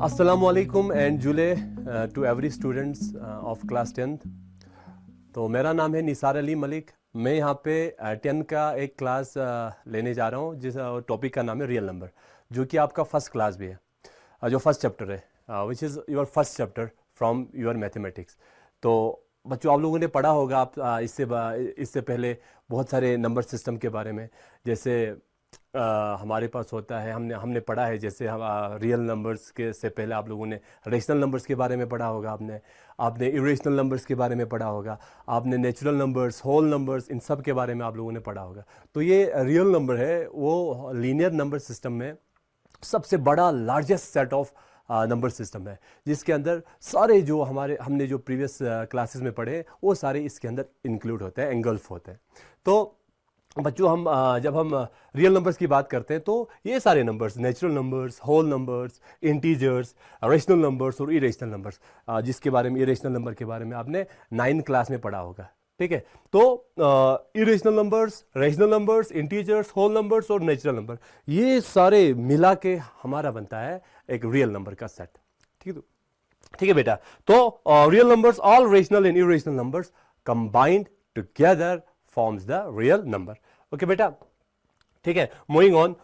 अस्सलाम वालेकुम एंड जुले to every students of class 10th। तो मेरा नाम है निसार अली मलिक। मैं यहाँ पे 10 का एक क्लास लेने जा रहा हूँ जिस टॉपिक का नाम है रियल नंबर, जो कि आपका फर्स्ट क्लास भी है, जो फर्स्ट चैप्टर है, which is your first chapter from your mathematics. तो बच्चों, आप लोगों ने पढ़ा होगा आप इससे पहले बहुत सारे नंबर सिस्टम के बारे में। जैसे हमारे पास होता है, हमने पढ़ा है, जैसे हम रियल नंबर्स के से पहले आप लोगों ने रेशनल नंबर्स के बारे में पढ़ा होगा, आपने इरेशनल नंबर्स के बारे में पढ़ा होगा, आपने नेचुरल नंबर्स, होल नंबर्स, इन सब के बारे में आप लोगों ने पढ़ा होगा। तो ये रियल नंबर है, वो लीनियर नंबर सिस्टम में सबसे बड़ा largest set of number system है, जिसके अंदर सारे जो हमने जो प्रीवियस क्लासेस में पढ़े वो सारे इसके अंदर इंक्लूड होते हैं, एंगल्फ होते हैं। तो बच्चों, जब हम रियल नंबर्स की बात करते हैं तो ये सारे numbers, natural numbers, whole numbers, integers, rational numbers और इरेशनल नंबर्स, जिसके बारे में, इरेशनल नंबर के बारे में आपने 9th क्लास में पढ़ा होगा, ठीक है। तो irrational numbers, rational numbers, integers, whole numbers और नेचुरल नंबर, ये सारे मिला के हमारा बनता है एक रियल नंबर का सेट, ठीक है बेटा। तो real numbers, all rational and irrational numbers combined together forms the real number. Okay बेटा, ठीक है। मूविंग ऑन,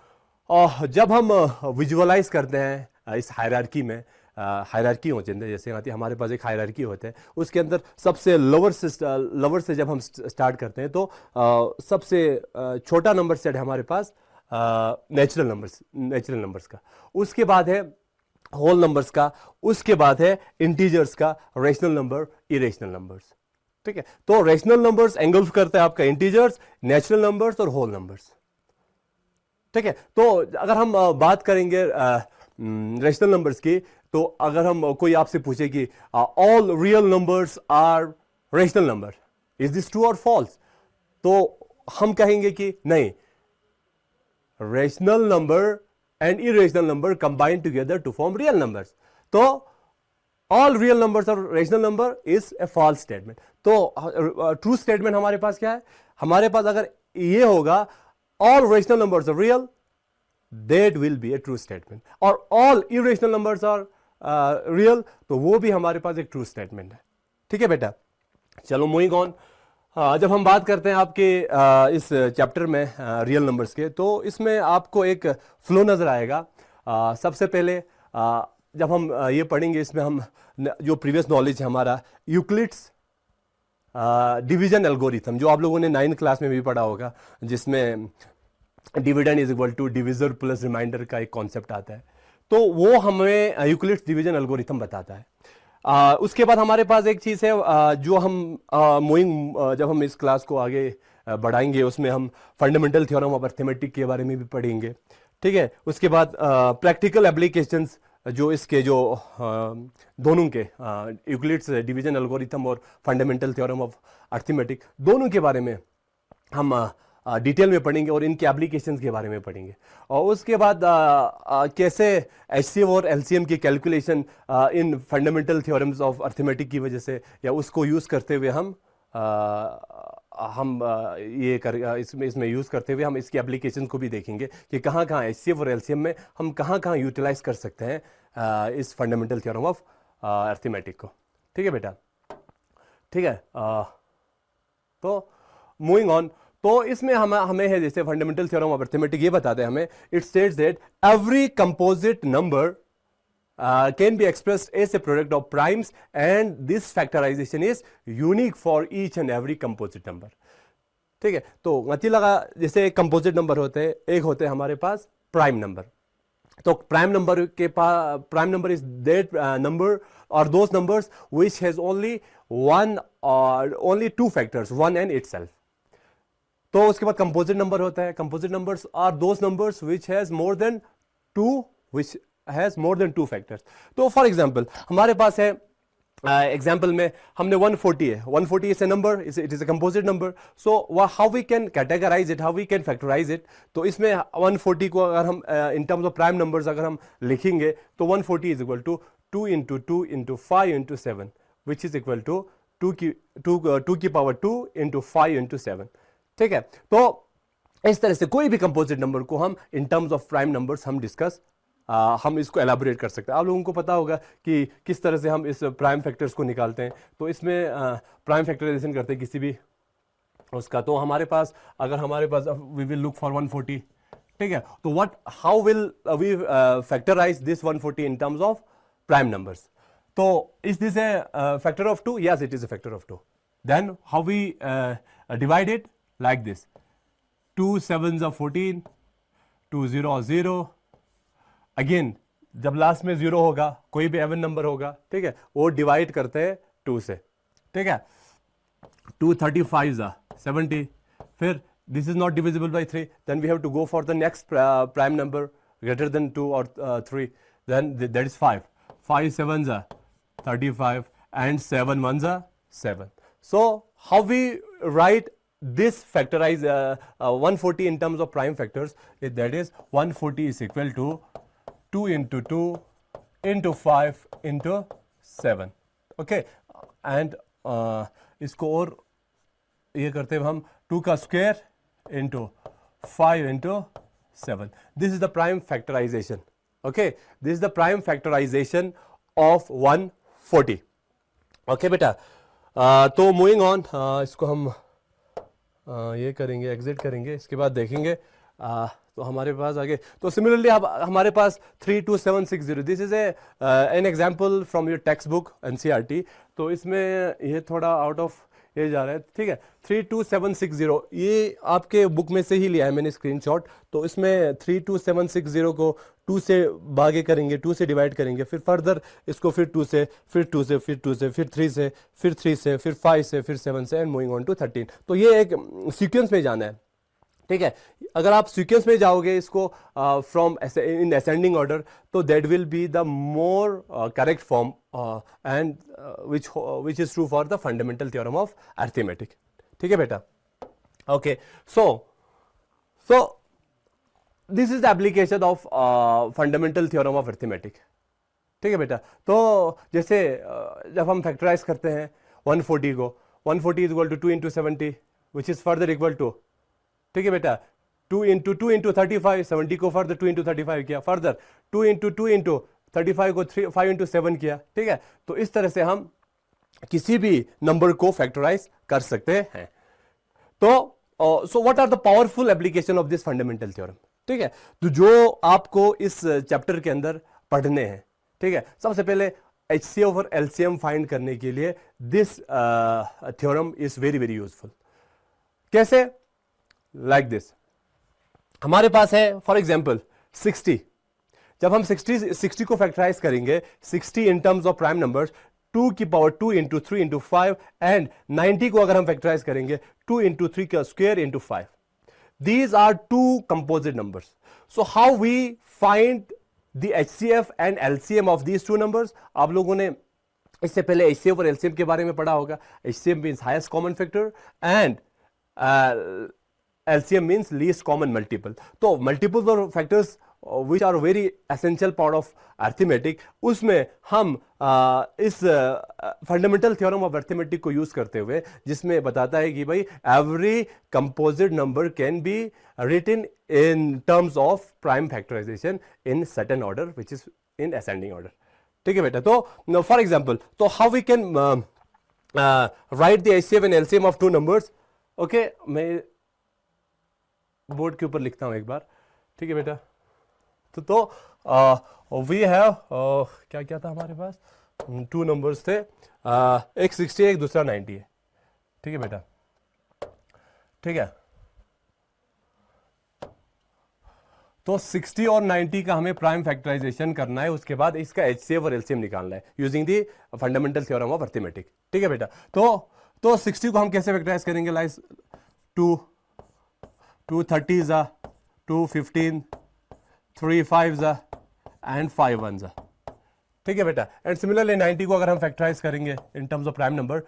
जब हम विजुअलाइज करते हैं इस हायरार्की में, हायरार्की होते हैं, जैसे हमारे पास एक हायरार्की होता है, उसके अंदर सबसे लोअर से जब हम स्टार्ट करते हैं तो सबसे छोटा नंबर सेट है हमारे पास नेचुरल नंबर्स का, उसके बाद है होल नंबर्स का, उसके बाद है इंटीजर्स का, रेशनल नंबर, इरेशनल नंबर्स, ठीक है। तो रेशनल नंबर्स एंगल्फ करता है आपका इंटीजर्स, नेचुरल नंबर्स और होल नंबर्स, ठीक है। तो अगर हम बात करेंगे रेशनल नंबर्स की, तो अगर हम कोई आपसे पूछे कि all real numbers are rational number, is this true और फॉल्स, तो हम कहेंगे कि नहीं, rational number and irrational number combine together to form real numbers. तो ऑल रियल नंबर्स और rational number is a false statement. तो ट्रू स्टेटमेंट हमारे पास क्या है? हमारे पास अगर ये होगा all rational numbers are real, that will be a true statement, और all irrational numbers are real, तो वो भी हमारे पास एक ट्रू स्टेटमेंट है, ठीक है बेटा। चलो मूविंग ऑन, जब हम बात करते हैं आपके इस चैप्टर में रियल नंबर्स के, तो इसमें आपको एक फ्लो नजर आएगा। सबसे पहले जब हम ये पढ़ेंगे, इसमें हम जो प्रीवियस नॉलेज है हमारा, यूक्लिड्स डिवीजन एल्गोरिथम, जो आप लोगों ने 9th क्लास में भी पढ़ा होगा, जिसमें dividend is equal to divisor plus remainder का एक कॉन्सेप्ट आता है, तो वो हमें यूक्लिड्स डिवीजन एल्गोरिथम बताता है। उसके बाद हमारे पास एक चीज़ है जो हम जब हम इस क्लास को आगे बढ़ाएंगे, उसमें हम फंडामेंटल थ्योरम ऑफ अर्थमेटिक के बारे में भी पढ़ेंगे, ठीक है। उसके बाद प्रैक्टिकल एप्लीकेशंस, जो इसके जो दोनों के यूक्लिड्स डिवीजन एल्गोरिथम और फंडामेंटल थ्योरम ऑफ अर्थमेटिक, दोनों के बारे में हम डिटेल में पढ़ेंगे और इनके एप्लीकेशंस के बारे में पढ़ेंगे। और उसके बाद कैसे एचसीएफ और एलसीएम की calculation in fundamental theorems of arithmetic की वजह से, या उसको यूज़ करते हुए इसमें यूज़ करते हुए हम इसकी एप्लीकेशन को भी देखेंगे कि कहाँ कहाँ एचसीएफ और एलसीएम में हम कहाँ कहाँ यूटिलाइज कर सकते हैं इस फंडामेंटल थ्योरम ऑफ अर्थमेटिक को, ठीक है बेटा, ठीक है। तो मूविंग ऑन, तो इसमें हमें है, जैसे फंडामेंटल थ्योरम ऑफ अर्थमेटिक ये बताते हैं हमें, it states that every composite number can be expressed as a product of primes, and this factorization is unique for each and every composite number, ठीक है। तो मतलब लगा, जैसे कंपोजिट नंबर होते हैं, एक होते हैं हमारे पास प्राइम नंबर, तो प्राइम नंबर के पास, prime number is that number और those numbers which has only one और ओनली two factors, one and itself. तो उसके बाद कंपोजिट नंबर होता है, composite numbers are those numbers which has more than two, which has more than two factors. तो for example हमारे पास है, एग्जाम्पल में हमने 140 है, 140 is a number, it is a composite number. So how we can categorize it, how we can factorize it. तो इसमें 140 को अगर हम in terms of prime numbers अगर हम लिखेंगे, तो 140 is equal to 2 into 2 into 5 into 7, which is equal to 2 की पावर 2 इंटू 5 इंटू 7, ठीक है। तो इस तरह से कोई भी कंपोजिट नंबर को हम in terms of prime numbers हम डिस्कस हम इसको एलाबोरेट कर सकते हैं। आप लोगों को पता होगा कि किस तरह से हम इस प्राइम फैक्टर्स को निकालते हैं। तो इसमें प्राइम फैक्टराइजेशन करते हैं किसी भी उसका। तो हमारे पास अगर हमारे पास वी विल लुक फॉर 140, ठीक है। तो what how will we factorise this 140 in terms of prime numbers. तो is this a factor of 2? Yes, it is a factor of 2. Then how we divide it? Like this, 2 7s are 14, 2 0 are 0. Again जब last में 0 होगा, कोई भी even number होगा, ठीक है, वो डिवाइड करते हैं 2 से, ठीक है। 2 35s are 70. फिर this is not divisible by 3, then we have to go for the next prime number greater than 2 or 3, then that is 5. 5 7s are 35 and 7 1s are 7. So how we write this factorize 140 in terms of prime factors? That is 140 is equal to 2 into 2 into 5 into 7. Okay, and इसको और ये करते हुए हम 2 का square into 5 into 7. This is the prime factorization. Okay, this is the prime factorization of 140. Okay बेटा, तो moving on, इसको हम ये करेंगे, एग्जिट करेंगे, इसके बाद देखेंगे तो हमारे पास आगे। तो सिमिलरली अब हमारे पास 32760, this is an example from your text book NCERT. तो इसमें ये थोड़ा आउट ऑफ ये जा रहा है, ठीक है। 32760 ये आपके बुक में से ही लिया है मैंने स्क्रीनशॉट। तो इसमें 32760 को 2 से भागे करेंगे, 2 से डिवाइड करेंगे, फिर फर्दर इसको फिर 2 से, फिर 2 से, फिर 2 से, फिर 3 से, फिर 3 से, फिर 5 से, फिर 7 से, एंड मूविंग ऑन टू 13। तो ये एक सीक्वेंस में जाना है, ठीक है। अगर आप सीक्वेंस में जाओगे इसको फ्रॉम इन असेंडिंग ऑर्डर, तो that will be the more correct form and which is true for the fundamental theorem of arithmetic, ठीक है बेटा। Okay, so this is the application of fundamental theorem of arithmetic, ठीक है बेटा। तो जैसे जब हम फैक्टराइज करते हैं 140 को, 140 is equal to 2 into 70 which is further equal to, ठीक है बेटा, 2 into 35, 70 को फर्दर 2 into 35 किया, फर्दर 2 into 35 को 5 into 7 किया, ठीक है। तो इस तरह से हम किसी भी नंबर को फैक्टराइज कर सकते हैं। तो so what are the powerful application of this fundamental theorem, ठीक है। तो जो आपको इस चैप्टर के अंदर पढ़ने हैं, ठीक है। सबसे पहले HCF और LCM फाइंड करने के लिए this theorem is very very useful. कैसे? लाइक दिस, हमारे पास है फॉर एग्जाम्पल 60। जब हम 60 को फैक्टराइज करेंगे, 60 इन टर्म्स ऑफ प्राइम नंबर्स, 2 की पावर 2 into 3 into 5, एंड 90 को अगर हम फैक्टराइज करेंगे 2 into 3 का square into 5. These are two composite numbers. So how we find the HCF and LCM of these two numbers? आप लोगों ने इससे पहले HCF और LCM के बारे में पढ़ा होगा। HCF means highest common factor and LCM means least common multiple. तो multiples और factors which are very essential part of arithmetic, उसमें हम इस फंडामेंटल थ्योरम ऑफ अर्थमेटिक को यूज करते हुए, जिसमें बताता है कि भाई every composite number can be written in terms of prime factorization in certain order which is in ascending order, ठीक है बेटा। तो फॉर एग्जाम्पल, तो how we can write the HCF and LCM of two numbers. Okay, मैं board के ऊपर लिखता हूं एक बार, ठीक है बेटा। तो वी हैव क्या क्या था हमारे पास, 2 नंबर्स थे, एक 60 है, एक दूसरा 90 है, ठीक है बेटा, ठीक है। तो 60 और 90 का हमें प्राइम फैक्टराइजेशन करना है, उसके बाद इसका HCF और LCM निकालना है using the fundamental theorem of arithmetic, ठीक है बेटा। तो 60 को हम कैसे फैक्टराइज करेंगे? Like 2 30s are 2 15, 3 5s are and 5 1s are, ठीक है बेटा। एंड सिमिलरली 90 को अगर हम फैक्टराइज करेंगे इन टर्म्स ऑफ प्राइम नंबर,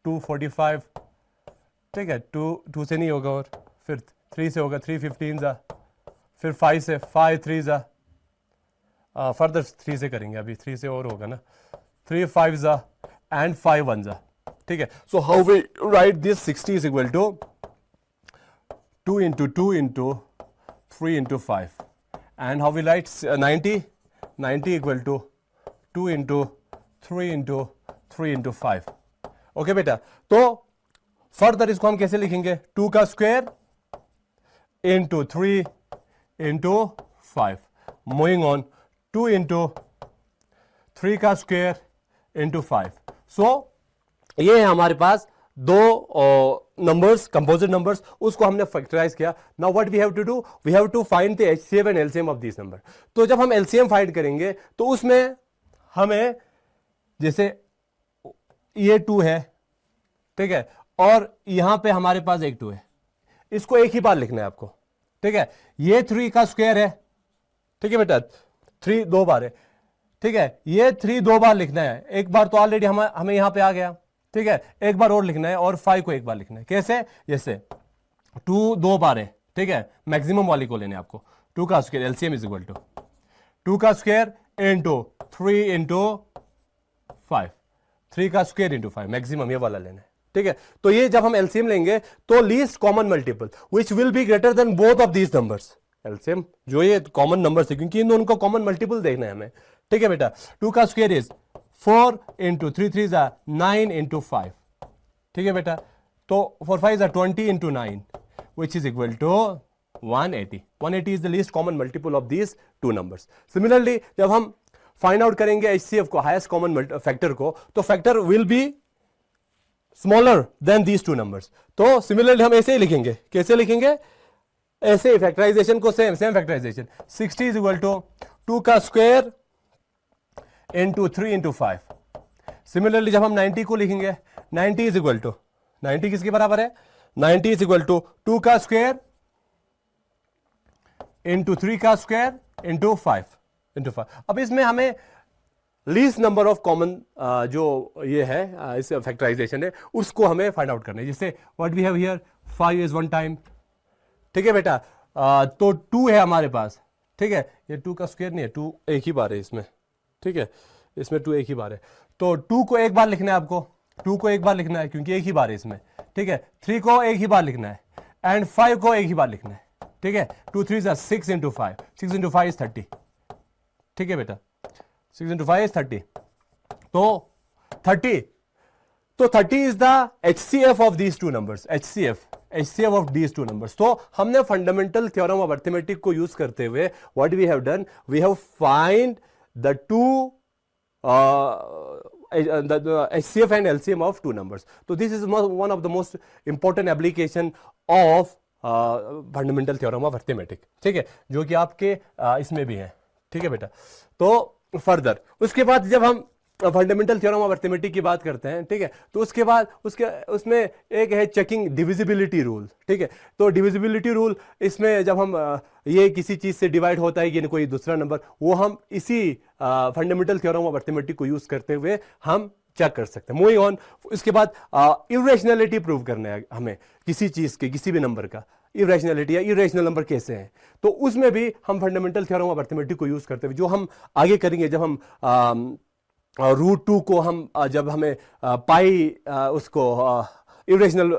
2 45, ठीक है, 2 से नहीं होगा, और फिर 3 से होगा, 3 15s are, फिर 5 से 5 3s are, फर्दर 3 से करेंगे, अभी 3 से और होगा ना, 3 5s are and 5 1s are, ठीक है। So how we write this? 60 is equal to 2 into 2 into 3 into 5, and how we write 90? 90 equal to 2 into 3 into 3 into 5। Okay बेटा, तो फर्दर इसको हम कैसे लिखेंगे, 2 का square into 3 into 5। Moving on, 2 into 3 का स्क्वायर इंटू 5। सो ये है हमारे पास दो नंबर्स, कंपोजिट नंबर्स, उसको हमने फैक्टराइज किया। Now what we have to do, we have to find the HCF and LCM of this number. तो जब हम एलसीएम फाइंड करेंगे तो उसमें हमें, जैसे ये 2 है, ठीक है, और यहां पे हमारे पास एक 2 है, इसको एक ही बार लिखना है आपको, ठीक है। ये 3 का स्क्वायर है, ठीक है बेटा, 3 2 बार है, ठीक है। ये 3 2 बार लिखना है, एक बार तो ऑलरेडी हमें यहां पे आ गया, ठीक है। एक बार और लिखना है और 5 को एक बार लिखना है। कैसे, जैसे 2 2 बार है, ठीक है, मैक्सिमम वाली को लेने आपको। 2 का square LCM is equal to 2 का स्क्वायर इंटू 3 इंटू 5, 3 का स्क्वायर इंटू 5, मैक्सिमम ये वाला लेना है, ठीक है। तो ये जब हम एलसीएम लेंगे तो least common multiple which will be greater than both of these numbers. LCM जो ये कॉमन नंबर है, क्योंकि इन दोनों को कॉमन मल्टीपल देखना है हमें, ठीक है बेटा। 2 का स्क्वायर इज 4 इंटू 3 3 जा 9 इंटू 5, ठीक है बेटा। तो 4 5 जा 20 into 9 which is equal to 180। 180 is the least common multiple of these two numbers. Similarly जब हम फाइंड आउट करेंगे एचसीएफ को, हाईएस्ट कॉमन फैक्टर को, तो factor will be smaller than these two numbers. तो सिमिलरली हम ऐसे ही लिखेंगे, कैसे लिखेंगे, ऐसे ही फैक्टराइजेशन को same factorization. 60 is equal to 2 का स्क्वायर इंटू 3 इंटू 5। सिमिलरली जब हम 90 को लिखेंगे, 90 इज इक्वल टू, 90 किसके बराबर है, 90 इज इक्वल टू 2 का स्क्वायर इंटू 3 का स्क्वायर इंटू 5 इंटू 5। अब इसमें हमें लीस्ट नंबर ऑफ कॉमन जो ये है इस फैक्टराइजेशन है, उसको हमें फाइंड आउट करना है। जैसे what we have here, 5 is 1 time, ठीक है बेटा। तो 2 है हमारे पास, ठीक है। ये 2 का स्क्वायर नहीं है, 2 एक ही बार है इसमें, ठीक है, इसमें 2 एक ही बार है। तो 2 को एक बार लिखना है आपको, 2 को एक बार लिखना है क्योंकि एक ही बार है इसमें, ठीक है। 3 को एक ही बार लिखना है एंड 5 को एक ही बार लिखना है, ठीक है। 2 3 जा 6 इंटू 5, 6 इंटू 5 इज 30, ठीक है बेटा। 6 इंटू 5 इज 30, तो 30 is the HCF of these two numbers. HCF of these two numbers। तो हमने फंडामेंटल थ्योरम ऑफ अर्थमेटिक को यूज करते हुए what we have done, we have find the two HCF and LCM of two numbers। तो this is one of the most important application of fundamental theorem of arithmetic, ठीक है, जो कि आपके इसमें भी है, ठीक है बेटा। तो फर्दर उसके बाद जब हम फंडामेंटल थ्योरम ऑफ अर्थमेटिक की बात करते हैं, ठीक है, तो उसके बाद उसमें एक है चेकिंग डिविजिबिलिटी रूल, ठीक है। तो डिविजिबिलिटी रूल, इसमें जब हम ये किसी चीज से डिवाइड होता है कि कोई दूसरा नंबर, वो हम इसी फंडामेंटल थ्योरम ऑफ अर्थमेटिक को यूज करते हुए हम चेक कर सकते हैं। मूविंग ऑन, इसके बाद इरेशनैलिटी प्रूव करना है हमें किसी चीज के, किसी भी नंबर का इरेशनैलिटी या इरेशनल नंबर कैसे हैं, तो उसमें भी हम फंडामेंटल थ्योरम ऑफ अर्थमेटिक को यूज करते हुए, जो हम आगे करेंगे जब हम √2 को हम जब हमें पाई उसको इरेशनल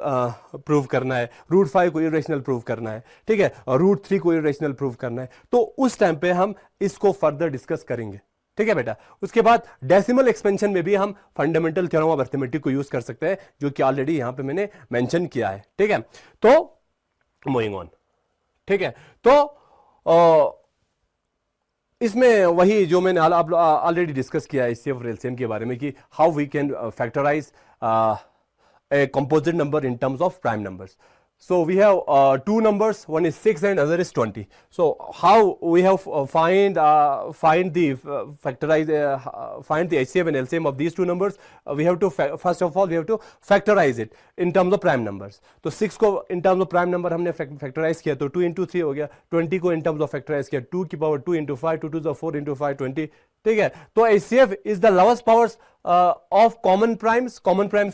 प्रूव करना है, √5 को इरेशनल प्रूव करना है, ठीक है, और √3 को इरेशनल प्रूव करना है, तो उस टाइम पे हम इसको फर्दर डिस्कस करेंगे, ठीक है बेटा। उसके बाद डेसिमल एक्सपेंशन में भी हम फंडामेंटल थ्योरम ऑफ अर्थमेटिक को यूज कर सकते हैं, जो कि ऑलरेडी यहां पे मैंने मेंशन किया है, ठीक है। तो मूविंग ऑन, ठीक है, तो इसमें वही जो मैंने ऑलरेडी डिस्कस किया है HCF और LCM के बारे में, कि how we can factorize a composite number in terms of prime numbers। So we have two numbers, one is 6 and other is 20। So how we have find the HCF and LCM of these two numbers, we have to first of all we have to factorize it in terms of prime numbers। तो 6 को in terms of prime number हमने factorize किया, तो 2 into 3 हो गया। 20 को in terms of factorize किया, 2 की power 2 into 5, 2 to the 4 into 5, 20, ठीक है। तो HCF is the lowest powers of common primes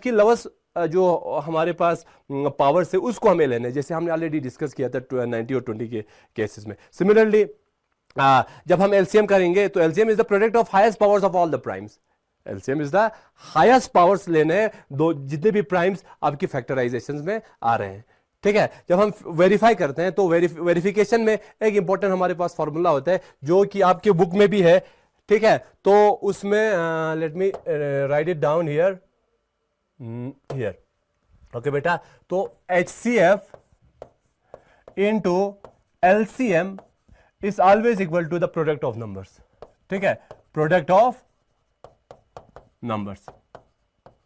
की lowest जो हमारे पास पावर्स है उसको हमें लेना है, जैसे हमने ऑलरेडी डिस्कस किया था 90 और 20 के केसेस में। सिमिलरली जब हम एलसीएम करेंगे तो LCM is the product of highest powers of all the primes. LCM is the highest powers लेने हैं दो जितने भी प्राइम्स आपकी फैक्टराइजेशन में आ रहे हैं, ठीक है। जब हम वेरीफाई करते हैं तो वेरिफिकेशन में एक इंपॉर्टेंट हमारे पास फॉर्मूला होता है, जो कि आपके बुक में भी है, ठीक है, तो उसमें let me right it down here here. Okay बेटा, तो HCF into LCM is always equal to the product of numbers। ठीक है, प्रोडक्ट ऑफ नंबर्स।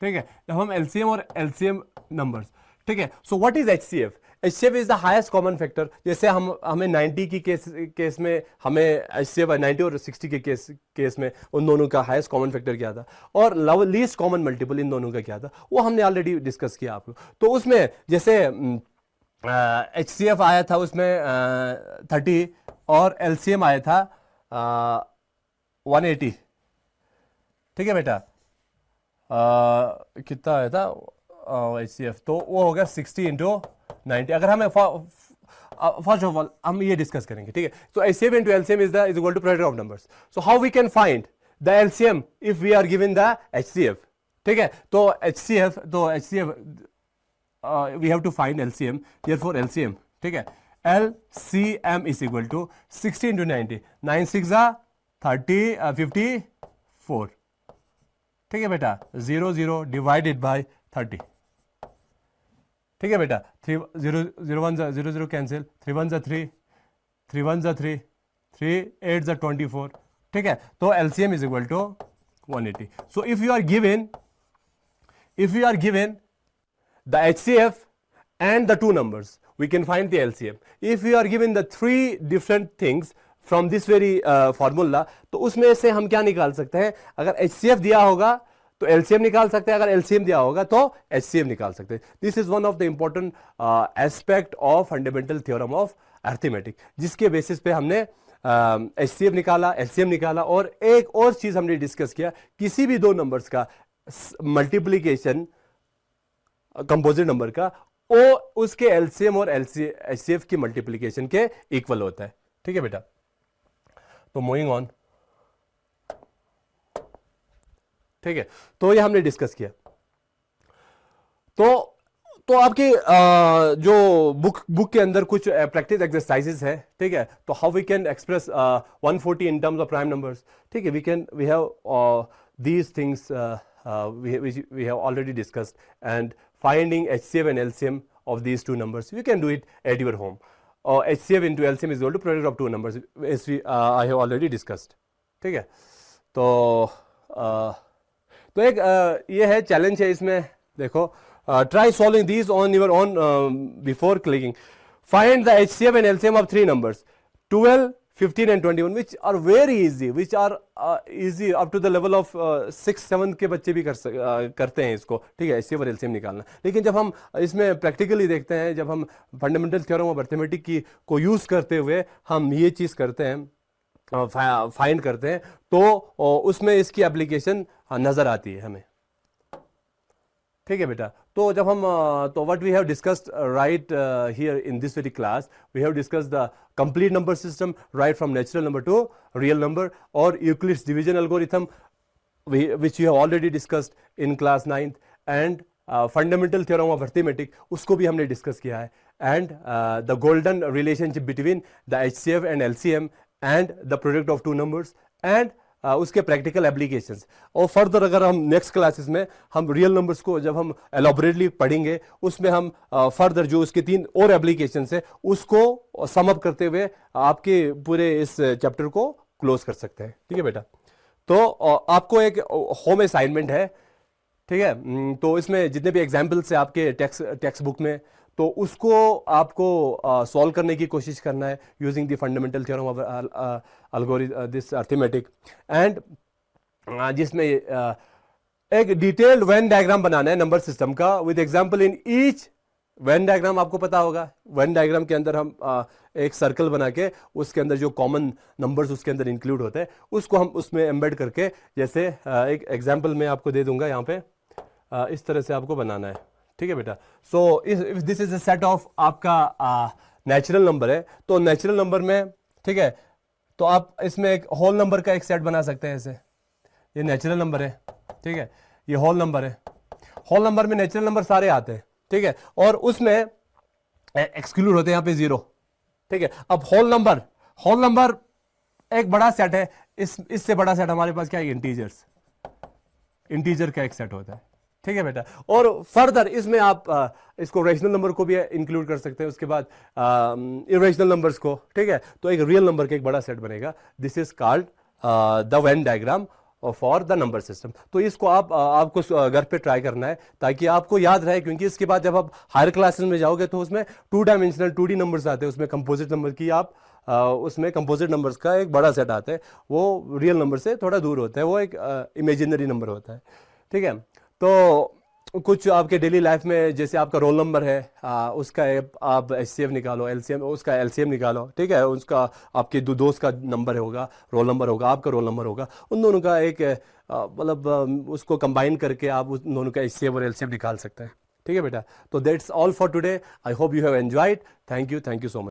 ठीक है, जब हम LCM और LCM नंबर्स, ठीक है। So what is HCF? HCF is the highest common factor. जैसे हमें 90 की केस में हमें HCF 90 और 60 के केस में उन दोनों का हाईएस्ट कॉमन फैक्टर क्या था, और लीस्ट कॉमन मल्टीपल इन दोनों का क्या था, वो हमने ऑलरेडी डिस्कस किया आप लोग। तो उसमें जैसे HCF आया था उसमें 30 और LCM आया था 180। ठीक है बेटा, कितना आया था HCF, तो वो होगा 60 इंटू 90। अगर हमें फर्स्ट ऑफ ऑल हम ये डिस्कस करेंगे, ठीक है। तो HCF into LCM is equal to product of numbers. So how we can find the LCM if we are given the HCF। ठीक है, तो HCF we have to find LCM, therefore LCM, ठीक है, LCM is equal to 60 into 90, 9 6 30 54। ठीक है बेटा, 0 0 divided by 30। ठीक है बेटा, 3 0 0 1 0 0 cancel, 3 1 3 3 1 3 3 8 24। ठीक है, तो LCM is equal to 180। so if you are given the HCF and the two numbers, we can find the LCM। if we are given the three different things from this very formula, तो उसमें से हम क्या निकाल सकते हैं? अगर HCF दिया होगा तो LCM निकाल सकते हैं, अगर LCM दिया होगा तो HCF निकाल सकते हैं। This is one of the important aspect of fundamental theorem of arithmetic, जिसके बेसिस पे हमने HCF निकाला, LCM निकाला, और एक और चीज हमने डिस्कस किया, किसी भी दो नंबर्स का मल्टीप्लीकेशन कंपोजिट नंबर का वो उसके LCM और HCF की मल्टीप्लीकेशन के इक्वल होता है। ठीक है बेटा, तो मूविंग ऑन। ठीक है, तो ये हमने डिस्कस किया। तो आपके जो बुक के अंदर कुछ प्रैक्टिस एक्सरसाइजेस है। ठीक है, तो how we can express 140 in terms of prime numbers. ठीक है, we have these things we have already discussed, and finding HCF and LCM of these two numbers, you can do it at your home। HCF into LCM is equal to product of two numbers, as I have already discussed। ठीक है, तो एक ये है challenge है इसमें, देखो, try solving these on your own before clicking। find the HCF and LCM of three numbers 12 15 and 21, which are very easy, which are easy up to the level of 6 7 के बच्चे भी करते हैं इसको। ठीक है, HCF और LCM निकालना। लेकिन जब हम इसमें प्रैक्टिकली देखते हैं, जब हम फंडामेंटल थ्योरम ऑफ अर्थमेटिक को यूज करते हुए हम ये चीज करते हैं, फाइंड करते हैं, तो उसमें इसकी एप्लीकेशन नजर आती है हमें। ठीक है बेटा, तो जब हम तो what we have discussed right here in this very class, we have discussed the complete number system right from natural number to real number, और Euclid's division algorithm which you have already discussed in class 9th, and fundamental theorem of arithmetic, उसको भी हमने discuss किया है, and the golden relationship between the HCF and LCM and the product of two numbers, and उसके practical applications. और further अगर हम next classes में हम रियल नंबर्स को जब हम एलॉबरेटली पढ़ेंगे, उसमें हम फर्दर जो उसके 3 और एप्लीकेशंस है उसको सम अप करते हुए आपके पूरे इस चैप्टर को क्लोज कर सकते हैं। ठीक है बेटा, तो आपको एक होम असाइनमेंट है। ठीक है, तो इसमें जितने भी एग्जाम्पल्स है आपके टेक्स्ट बुक में, तो उसको आपको सॉल्व करने की कोशिश करना है using the fundamental theorem of this arithmetic, and जिसमें एक डिटेल्ड वेन डायग्राम बनाना है नंबर सिस्टम का with example in each Venn diagram. आपको पता होगा वेन डायग्राम के अंदर हम एक सर्कल बना के उसके अंदर जो कॉमन नंबर्स उसके अंदर इंक्लूड होते हैं उसको हम उसमें एम्बेड करके, जैसे एक एग्जांपल मैं आपको दे दूंगा यहाँ पे, इस तरह से आपको बनाना है। ठीक है बेटा, so if this is a set of आपका नेचुरल नंबर है, तो नेचुरल नंबर में, ठीक है, तो आप इसमें एक होल नंबर का एक सेट बना सकते हैं। ऐसे ये नेचुरल नंबर है, ठीक है, ये होल नंबर है। होल नंबर में नेचुरल नंबर सारे आते हैं, ठीक है, और उसमें एक्सक्लूड होते हैं यहाँ पे 0। ठीक है, अब होल नंबर एक बड़ा सेट है, इससे बड़ा सेट हमारे पास क्या है, इंटीजर का एक सेट होता है। ठीक है बेटा, और फर्दर इसमें आप इसको रेशनल नंबर को भी इंक्लूड कर सकते हैं, उसके बाद इरेशनल नंबर्स को। ठीक है, तो एक रियल नंबर का एक बड़ा सेट बनेगा। This is called the Venn diagram for the number system. तो इसको आपको घर पे ट्राई करना है ताकि आपको याद रहे, क्योंकि इसके बाद जब आप हायर क्लासेस में जाओगे तो उसमें 2 डायमेंशनल 2D नंबर्स आते हैं, उसमें कंपोजिट नंबर की उसमें कंपोजिट नंबर्स का एक बड़ा सेट आता है, वो रियल नंबर से थोड़ा दूर होता है, वो एक इमेजिनरी नंबर होता है। ठीक है, तो कुछ आपके डेली लाइफ में जैसे आपका रोल नंबर है, उसका आप HCF निकालो, LCM, उसका LCM निकालो। ठीक है, उसका आपके दोस्त का नंबर होगा, रोल नंबर होगा, आपका रोल नंबर होगा, उन दोनों का एक मतलब उसको कंबाइन करके आप उन दोनों का HCF और LCM निकाल सकते हैं। ठीक है बेटा, तो that's all for today. I hope you have enjoyed. Thank you so much.